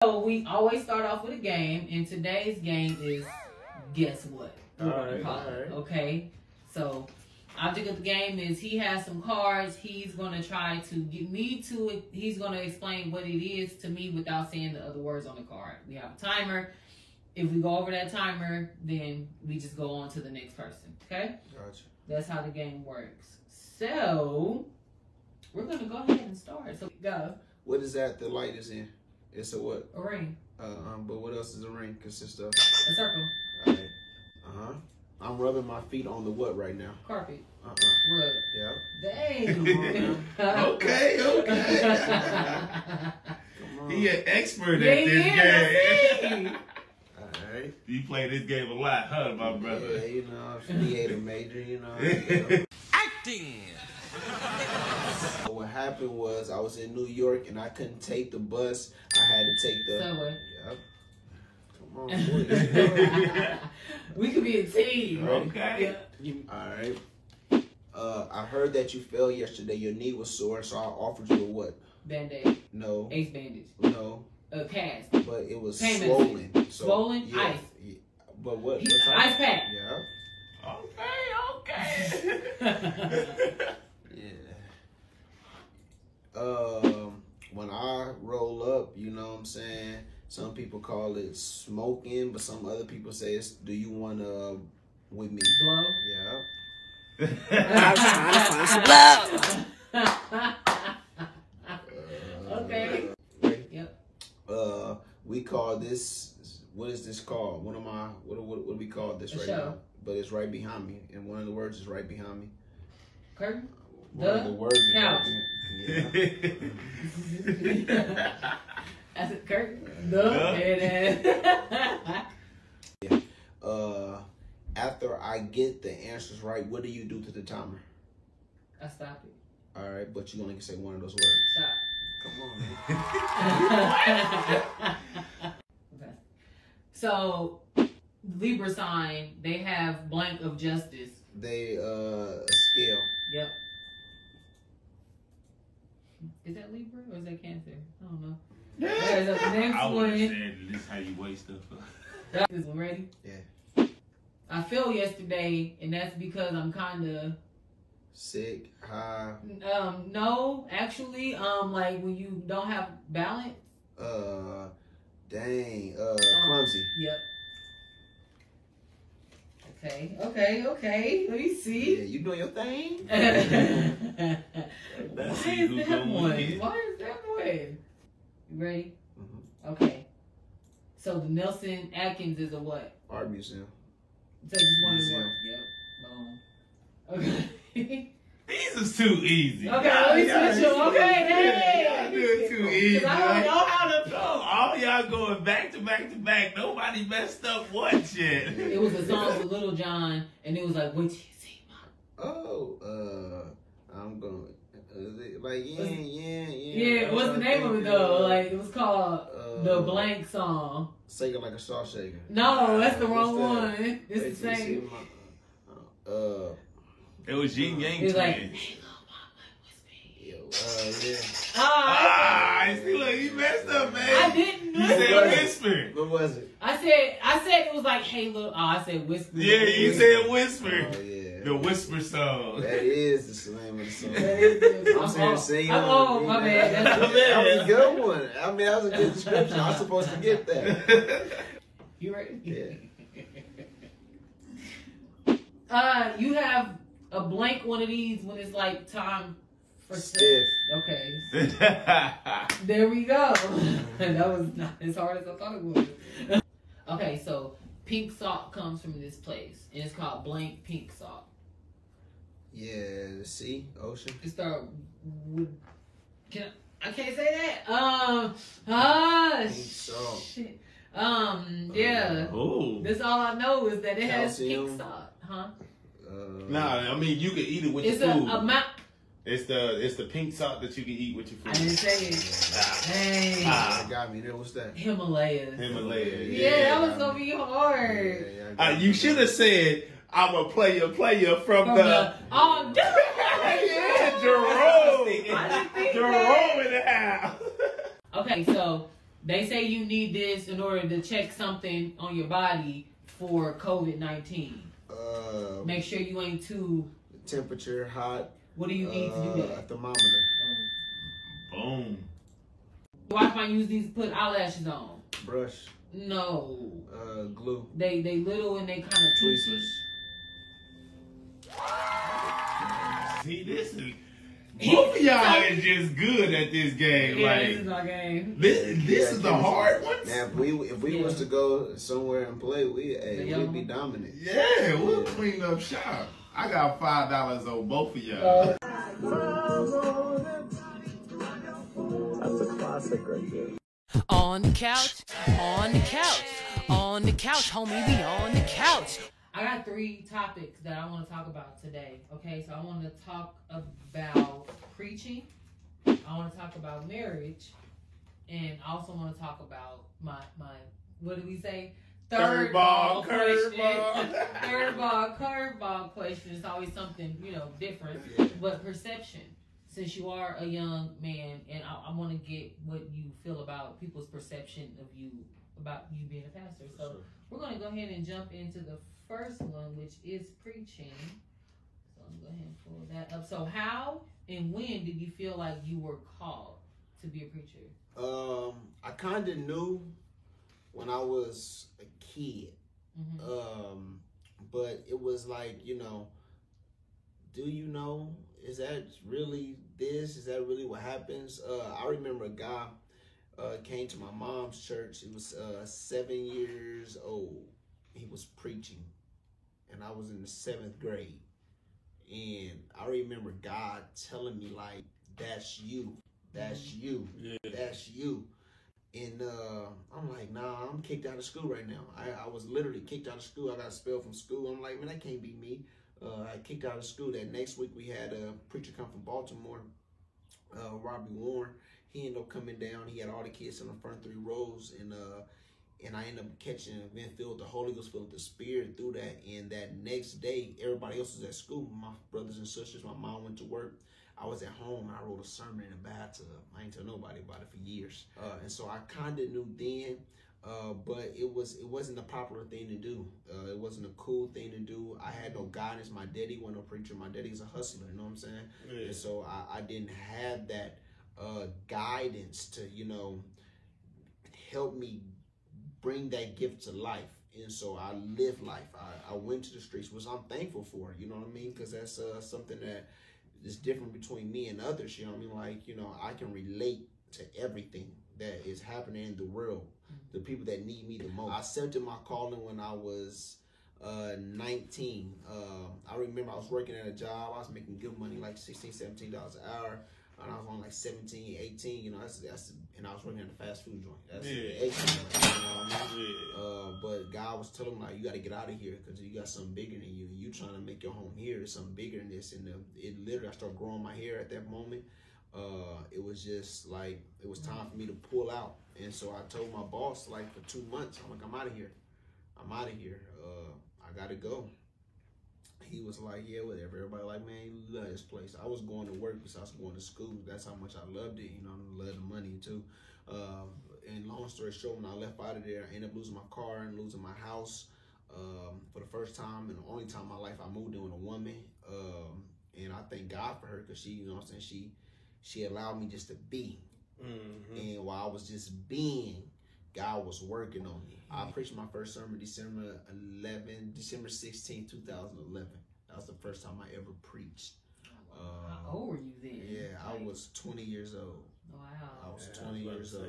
So we always start off with a game, and today's game is guess what? All right. Okay. So object of the game is he has some cards. He's gonna try to get me to it. He's gonna explain what it is to me without saying the other words on the card. We have a timer. If we go over that timer, then we just go on to the next person. Okay? Gotcha. That's how the game works. So we're gonna go ahead and start. So go. What is that? The light is in. It's a what? A ring. But what else does a ring consist of? A circle. All right. I'm rubbing my feet on the what right now? Carpet. Rub. Yeah. Dang. Okay. Come on. He an expert at this game. All right. You play this game a lot, huh, my brother? Yeah, you know, theater major, you know. Acting. What happened was I was in New York and I couldn't take the bus. I had to take the subway. Yep. Come on, boy. We could be a team. Okay. Yeah. All right. I heard that you fell yesterday. Your knee was sore, so I offered you a what? Band-aid. No. Ace bandage. No. A cast. But it was Pain swollen. So, swollen? yeah, Ice. Yeah. But what? Ice pack. Yeah. Okay. Yeah. When I roll up, you know what I'm saying? Some people call it smoking, but some other people say it's, do you want to with me? Blow. Yeah. Okay. Yep. We call this, what is this called? What do we call this right now? But it's right behind me, and one of the words is right behind me. Curtain? One of the words is Couch. right behind me. Yeah. That's a curtain. Yeah. After I get the answers right, what do you do to the timer? I stop it. All right, but you only can say one of those words. Stop. Come on, man. Okay. So, Libra sign, they have blank of justice. They a scale. Yep. Is that Libra or is that Cancer? I don't know. There's a next I would one. have said this is how you waste stuff. This one ready? Yeah. I fell yesterday, and that's because I'm kind of Sick, high. No, actually, like when you don't have balance. Clumsy. Yep. Okay. Let me see. Yeah, you doing your thing? Why is that one? You ready? Mm-hmm. Okay. So the Nelson Atkins is a what? Art museum. So just one Museum. Yep. Boom. Okay. These is too easy. Okay, let me switch them. Okay, hey. Y'all do it too easy. I don't know how to No, all y'all going back to back to back. Nobody messed up one shit. It was a song with Little John, and it was like, what you see, Mom? Oh, I'm going. Like yeah. Yeah, what's the name of it though? Like it was called the blank song. Shake it like a saw shaker. No, that's the wrong What's that? one. It's the same. It was Yin Yang It was like, Twins. hey, little mama, what's me? Ah, see, look, you messed up, man. I didn't. You said whisper. What was it? I said it was like, hey, little. Oh, I said whisper. Yeah, you said whisper. Oh yeah. The whisper song. That is the name of the song. I'm saying sing on. Oh, my bad. That was a good one. I mean, that was a good description. I was supposed to get that. You ready? Yeah. You have a blank one of these when it's like time for Stiff. Okay. There we go. That was not as hard as I thought it was. Okay, so pink salt comes from this place, and it's called blank pink salt. Yeah, the sea, ocean. It start with. I can't say that. Pink salt. Shit. Yeah. Oh. That's all I know is that it Calcium. has pink salt, huh? Nah, I mean you can eat it with It's your a food. amount. It's the pink salt that you can eat with your food. I didn't say it. Hey. That got me there. What's that? Himalayas. Himalaya. Yeah, that was gonna be hard. Yeah, You should have said I'm a player from the. Oh, Yeah, Jerome. I didn't think Jerome that. in the house. Okay, so They say you need this in order to check something on your body for COVID-19. Make sure you ain't too... Temperature, hot. What do you need to do that? A thermometer. Boom. Why can't I use these to put eyelashes on? Brush. No. Glue. They little and they kind of tweezers. See, this is... Both of y'all is just good at this game. Yeah, like, this is our game. This is the hard one. Now, if we was to go somewhere and play, we'd be dominant. Yeah, we'll clean up shop. I got $5 on both of y'all. That's a classic right there. On the couch, on the couch, on the couch, homie, we on the couch. I got 3 topics that I want to talk about today. Okay, so I want to talk about preaching. I want to talk about marriage, and I also want to talk about my what did we say? Third ball question. curveball. Third ball curveball question. It's always something different, but perception. Since you are a young man, and I want to get what you feel about people's perception of you, about you being a pastor. So we're going to go ahead and jump into the first one, which is preaching. So I'm going to go ahead and pull that up. So how and when did you feel like you were called to be a preacher? I kind of knew when I was a kid. Mm-hmm. But it was like, do you know? Is that really this? Is that really what happens? I remember a guy came to my mom's church. He was 7 years old. He was preaching, and I was in the 7th grade. And I remember God telling me, like, that's you. That's you. Yeah. That's you. And I'm like, nah, I'm kicked out of school right now. I was literally kicked out of school. I got expelled from school. I'm like, man, that can't be me. I kicked out of school. That next week we had a preacher come from Baltimore, Robbie Warren. He ended up coming down. He had all the kids in the front 3 rows, and I ended up catching an event filled with the Holy Ghost, filled with the Spirit through that. And that next day, everybody else was at school. My brothers and sisters, my mom went to work. I was at home, and I wrote a sermon in the bathtub. I ain't tell nobody about it for years. And so I kind of knew then, but it wasn't a popular thing to do. It wasn't a cool thing to do. I had no guidance. My daddy wasn't a preacher. My daddy's a hustler, you know what I'm saying? Yeah. And so I didn't have that guidance to, help me bring that gift to life. And so I lived life. I went to the streets, which I'm thankful for, you know what I mean? Because that's something that is different between me and others, you know what I mean? Like, I can relate to everything that is happening in the world, the people that need me the most. I accepted my calling when I was 19. I remember I was working at a job. I was making good money, like $16, $17 an hour. And I was on like 17, 18, that's and I was working at a fast food joint. That's 18, but God was telling me, like, you got to get out of here because you got something bigger than you. You trying to make your home here is something bigger than this. And it literally, I started growing my hair at that moment. It was just like, it was time for me to pull out. And so I told my boss, like, for 2 months, I'm like, I'm out of here. I'm out of here. I got to go. He was like, yeah, whatever. Everybody like, man, you love this place. I was going to work besides going to school. That's how much I loved it. I love the money too. And long story short, when I left out of there, I ended up losing my car and losing my house. For the first time and the only time in my life, I moved in with a woman. And I thank God for her because she, she allowed me just to be. Mm-hmm. And while I was just being, God was working on me. I preached my first sermon December 16, 2011. That was the first time I ever preached. How old were you then? Yeah, I was 20 years old. Wow. I was 20 years old.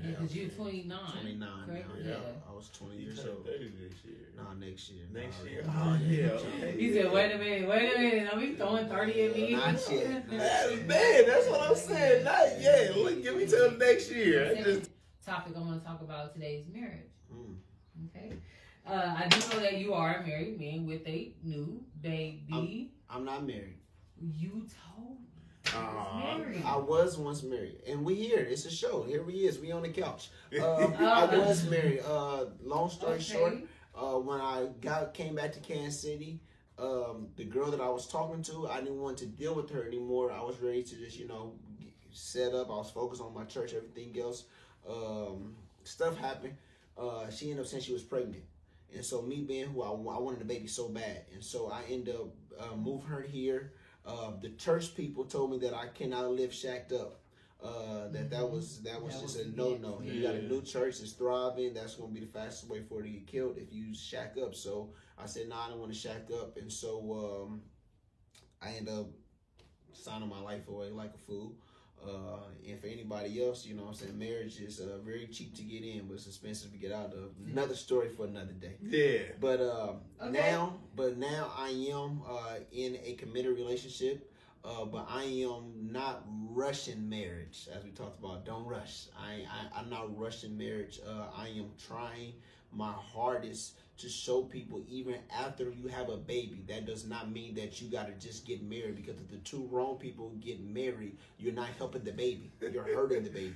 Yeah, because you're 29. 29 correct? now. Yeah. I was 20 years old. 30 this year. Nah, next year. Next year. Oh, yeah. Okay. He said, wait a minute. Are we throwing 30 at me? Not yet. Man, that's what I'm saying. Not yet. Look, give me till next year. Topic I'm going to talk about today is marriage. Okay. I do know that you are a married man with a new baby. I'm not married. You told me. Married. I was once married. And we here. It's a show. Here we is. We on the couch. I was married. Long story short, when I came back to Kansas City, the girl that I was talking to, I didn't want to deal with her anymore. I was ready to just, set up. I was focused on my church, everything else. stuff happened. She ended up saying she was pregnant. And so me being who I wanted a baby so bad. And so I ended up moving her here. The church people told me that I cannot live shacked up. That was just a no-no. You got a new church that's thriving. That's going to be the fastest way for it to get killed if you shack up. So I said, no, I don't want to shack up. And so I ended up signing my life away like a fool. And for anybody else, you know what I'm saying, marriage is very cheap to get in, but it's expensive to get out of. Another story for another day. Yeah. But now I am in a committed relationship. But I am not rushing marriage, as we talked about. Don't rush. I'm not rushing marriage. I am trying my hardest to show people, even after you have a baby, that does not mean that you got to just get married, because if the two wrong people get married, you're not helping the baby. You're hurting the baby.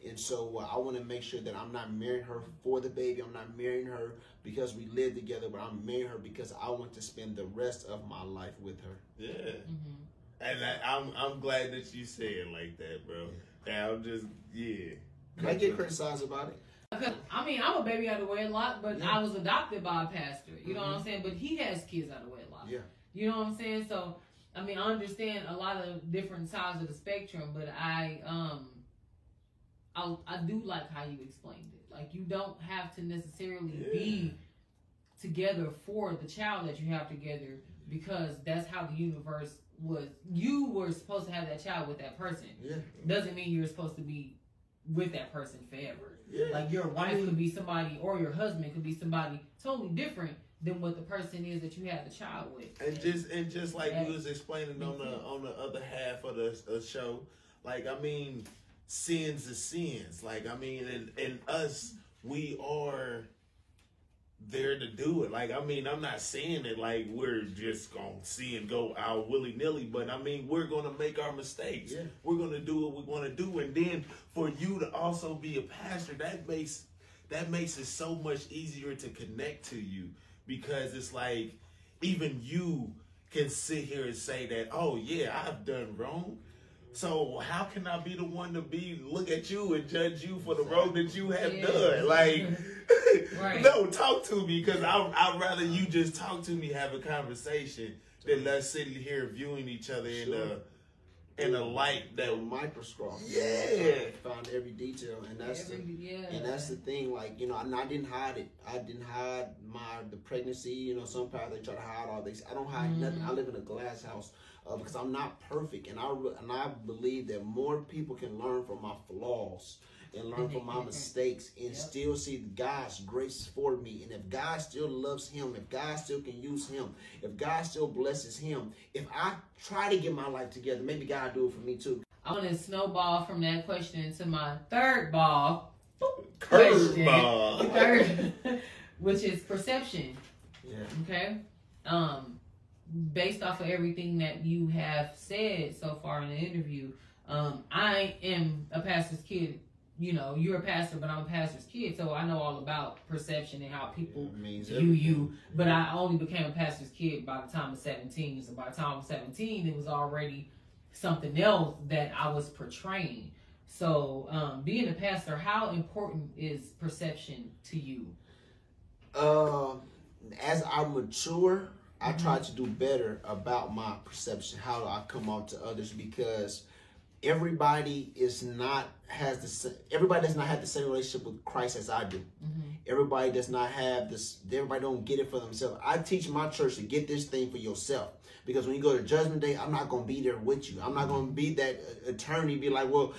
And so I want to make sure that I'm not marrying her for the baby. I'm not marrying her because we live together, but I'm marrying her because I want to spend the rest of my life with her. Yeah. And I'm glad that you say it like that, bro. I'm just, I get criticized about it. I mean, I'm a baby out of wedlock, but I was adopted by a pastor. You know what I'm saying? But he has kids out of wedlock. Yeah. You know what I'm saying? So, I mean, I understand a lot of different sides of the spectrum, but I do like how you explained it. Like, you don't have to necessarily be together for the child that you have together, because that's how the universe was. You were supposed to have that child with that person. Yeah. Doesn't mean you're supposed to be with that person forever. Yeah. Like, your wife could be somebody, or your husband could be somebody totally different than what the person is that you had the child with. And just like you was explaining on the other half of the show, like, I mean, sins is sins. Like, I mean, and us, we are there to do it. Like, I mean, I'm not saying that like we're just gonna see and go out willy-nilly, but I mean, we're gonna make our mistakes. Yeah. We're gonna do what we want to do, and then for you to also be a pastor, that makes it so much easier to connect to you, because it's like even you can sit here and say that, oh yeah, I've done wrong. So how can I be the one to look at you and judge you for the wrong that you have done? Like, no, talk to me, because I'd rather you just talk to me, have a conversation, than us sitting here viewing each other in a light that microscope. Yeah, found every detail, and that's the thing. Like, you know, I didn't hide it. I didn't hide the pregnancy. You know, some people they try to hide all this. I don't hide nothing. I live in a glass house. Because I'm not perfect, and I believe that more people can learn from my flaws and learn from my mistakes and still see God's grace for me. And if God still loves him, if God still can use him, if God still blesses him, if I try to get my life together, maybe God do it for me too. I want to snowball from that question into my third ball. Curveball. Which is perception. Yeah. Okay. Based off of everything that you have said so far in the interview, I am a pastor's kid. You know, you're a pastor, but I'm a pastor's kid, so I know all about perception and how people view you. But I only became a pastor's kid by the time of 17. So by the time I was 17, it was already something else that I was portraying. So being a pastor, how important is perception to you? As I mature, I try to do better about my perception, how I come off to others, because everybody does not have the same relationship with Christ as I do. Everybody does not have this. Everybody don't get it for themselves. I teach my church to get this thing for yourself, because when you go to Judgment Day, I'm not going to be there with you. I'm not going to be that attorney. Be like, well,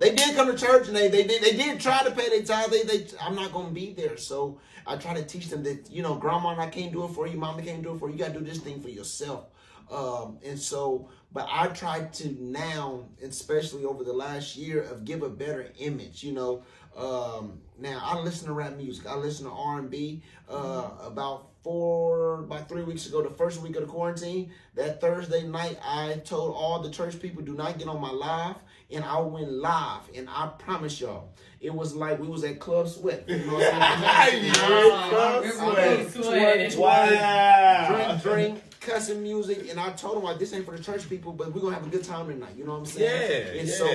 they did come to church and they did try to pay their tithe. I'm not going to be there. So I try to teach them that, you know, grandma, I can't do it for you. Mama can't do it for you. You got to do this thing for yourself. And so, but I try to now, especially over the last year, of give a better image, you know. Now I listen to rap music. I listen to R&B. About 3 weeks ago, the first week of the quarantine, that Thursday night, I told all the church people, do not get on my live, and I went live, and I promise y'all, it was like we was at Club Sweat. You know what I'm saying? Club Sweat. Wow. Drink, cussing music, and I told him like this ain't for the church people, but we're gonna have a good time tonight. You know what I'm saying? And so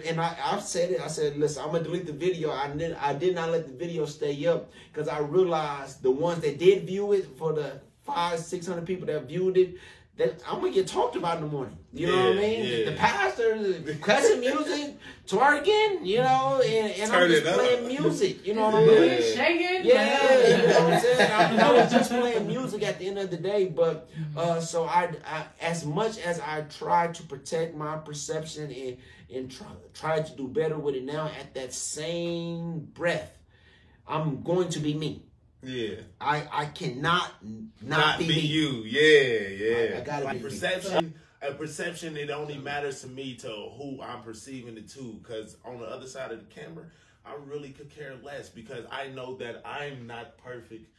and I've said it. I said, listen, I'm gonna delete the video. I did not let the video stay up because I realized the ones that did view it, for the 500-600 people that viewed it, that I'm gonna get talked about in the morning. You know what I mean? The pastor, cussing music, twerking, you know, and I'm just playing music. You know what I mean? Shaking. Yeah, you know what I'm saying? I was just playing music at the end of the day, but so I as much as I try to protect my perception and try to do better with it now, at that same breath, I'm going to be me. Yeah, I cannot not be you. Yeah. I gotta like be perception. A perception, it only matters to me to who I'm perceiving it to. Because on the other side of the camera, I really could care less because I know that I'm not perfect.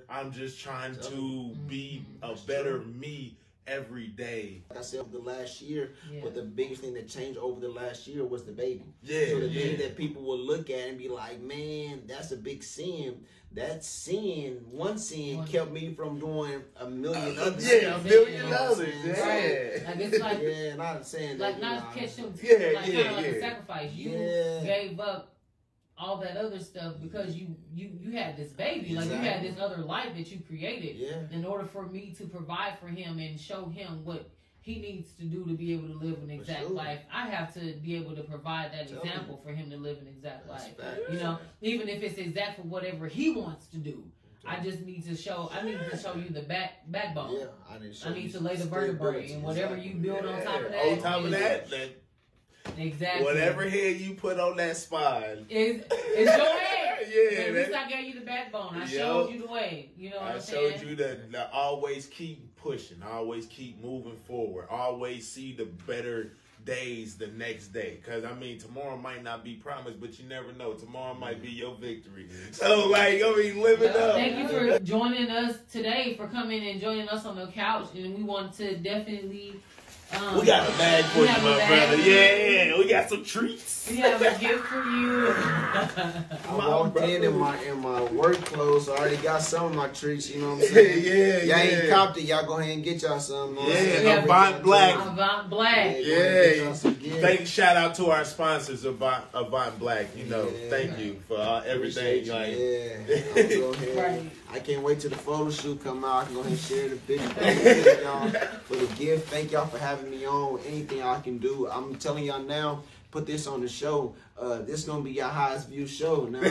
I'm just trying to be a better me every day. Like I said, over the last year, but the biggest thing that changed over the last year was the baby. Yeah, so the thing that people will look at and be like, man, that's a big sin. That sin, one sin, kept me from doing a million others. Yeah, a million others. Yeah. Right. Like it's like, not saying like that. Not catch them. Yeah, like kind of like a sacrifice. You gave up all that other stuff because you had this baby, like you had this other life that you created. In order for me to provide for him and show him what he needs to do to be able to live an exact life, I have to be able to provide that example for him to live an exact life. You know, even if it's exact for whatever he wants to do. I just need to show. I need to show you the backbone. Yeah, I need to lay the vertebrae, and whatever you build on top of that. On top of that. Exactly. Whatever head you put on that spine. It's your head. Yeah. At least I gave you the backbone. I showed you the way. You know what I'm saying? I showed you that always keep pushing. Always keep moving forward. Always see the better days the next day. Because, I mean, tomorrow might not be promised, but you never know. Tomorrow might be your victory. So, like, I mean, live it up. Thank you for joining us today, for coming and joining us on the couch. And we want to definitely... we got a bag for you, my brother. Yeah, we got some treats. We have a gift for you. I walked in my work clothes. So I already got some of my treats. You know what I'm saying? Y'all ain't copped it. Y'all go ahead and get y'all some. Avant Black. Avant Black. Thank shout out to our sponsors, Avant Black. You know, thank you for everything. I can't wait till the photo shoot come out. I can go ahead and share the video. Thank y'all for the gift. Thank y'all for having me on. Anything I can do, I'm telling y'all now. Put this on the show. This is gonna be your highest view show. Now,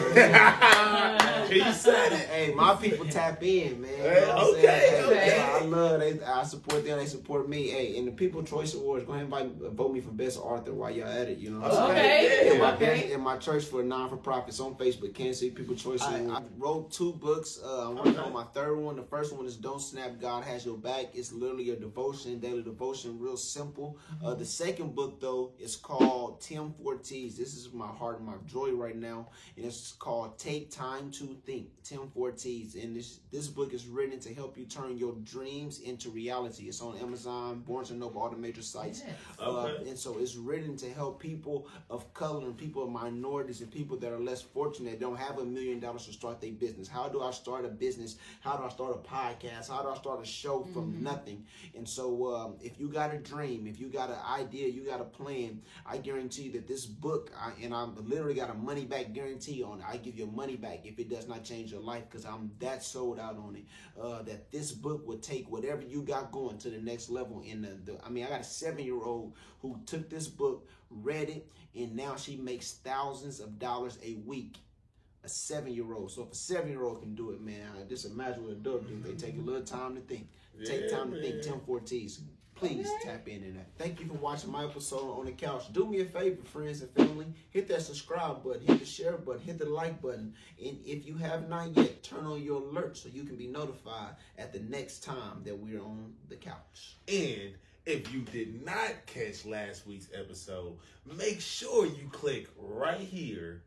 you said it. Hey, my people tap in, man. You know I love. I support them. They support me. Hey, in the People Choice Awards, go ahead and vote me for Best Author while y'all at it. You know what I'm saying? And my church for non-for-profits on Facebook, Kansas City People Choice Awards. I wrote 2 books. I'm working on my 3rd one. The first one is Don't Snap, God Has Your Back. It's literally a devotion, daily devotion, real simple. The second book though is called Tim 4T's. This is my heart and my joy right now, and it's called Take Time to Think, Tim 4T's. And this book is written to help you turn your dreams into reality. It's on Amazon, Barnes & Noble, all the major sites. And so it's written to help people of color and people of minorities and people that are less fortunate, don't have $1 million to start their business. How do I start a business? How do I start a podcast? How do I start a show from nothing? And so if you got a dream, if you got an idea, you got a plan, I guarantee that this book, and I literally got a money back guarantee on it. I give you money back if it does not change your life, because I'm that sold out on it. That this book would take whatever you got going to the next level. I mean, I got a 7-year-old who took this book, read it, and now she makes thousands of dollars a week. A 7-year-old. So if a 7-year-old can do it, man, just imagine what an adult do. They take a little time to think. Take time to think. Tim 4T's. Please tap in that. Thank you for watching my episode on the couch. Do me a favor, friends and family. Hit that subscribe button. Hit the share button. Hit the like button. And if you have not yet, turn on your alerts so you can be notified at the next time that we're on the couch. And if you did not catch last week's episode, make sure you click right here.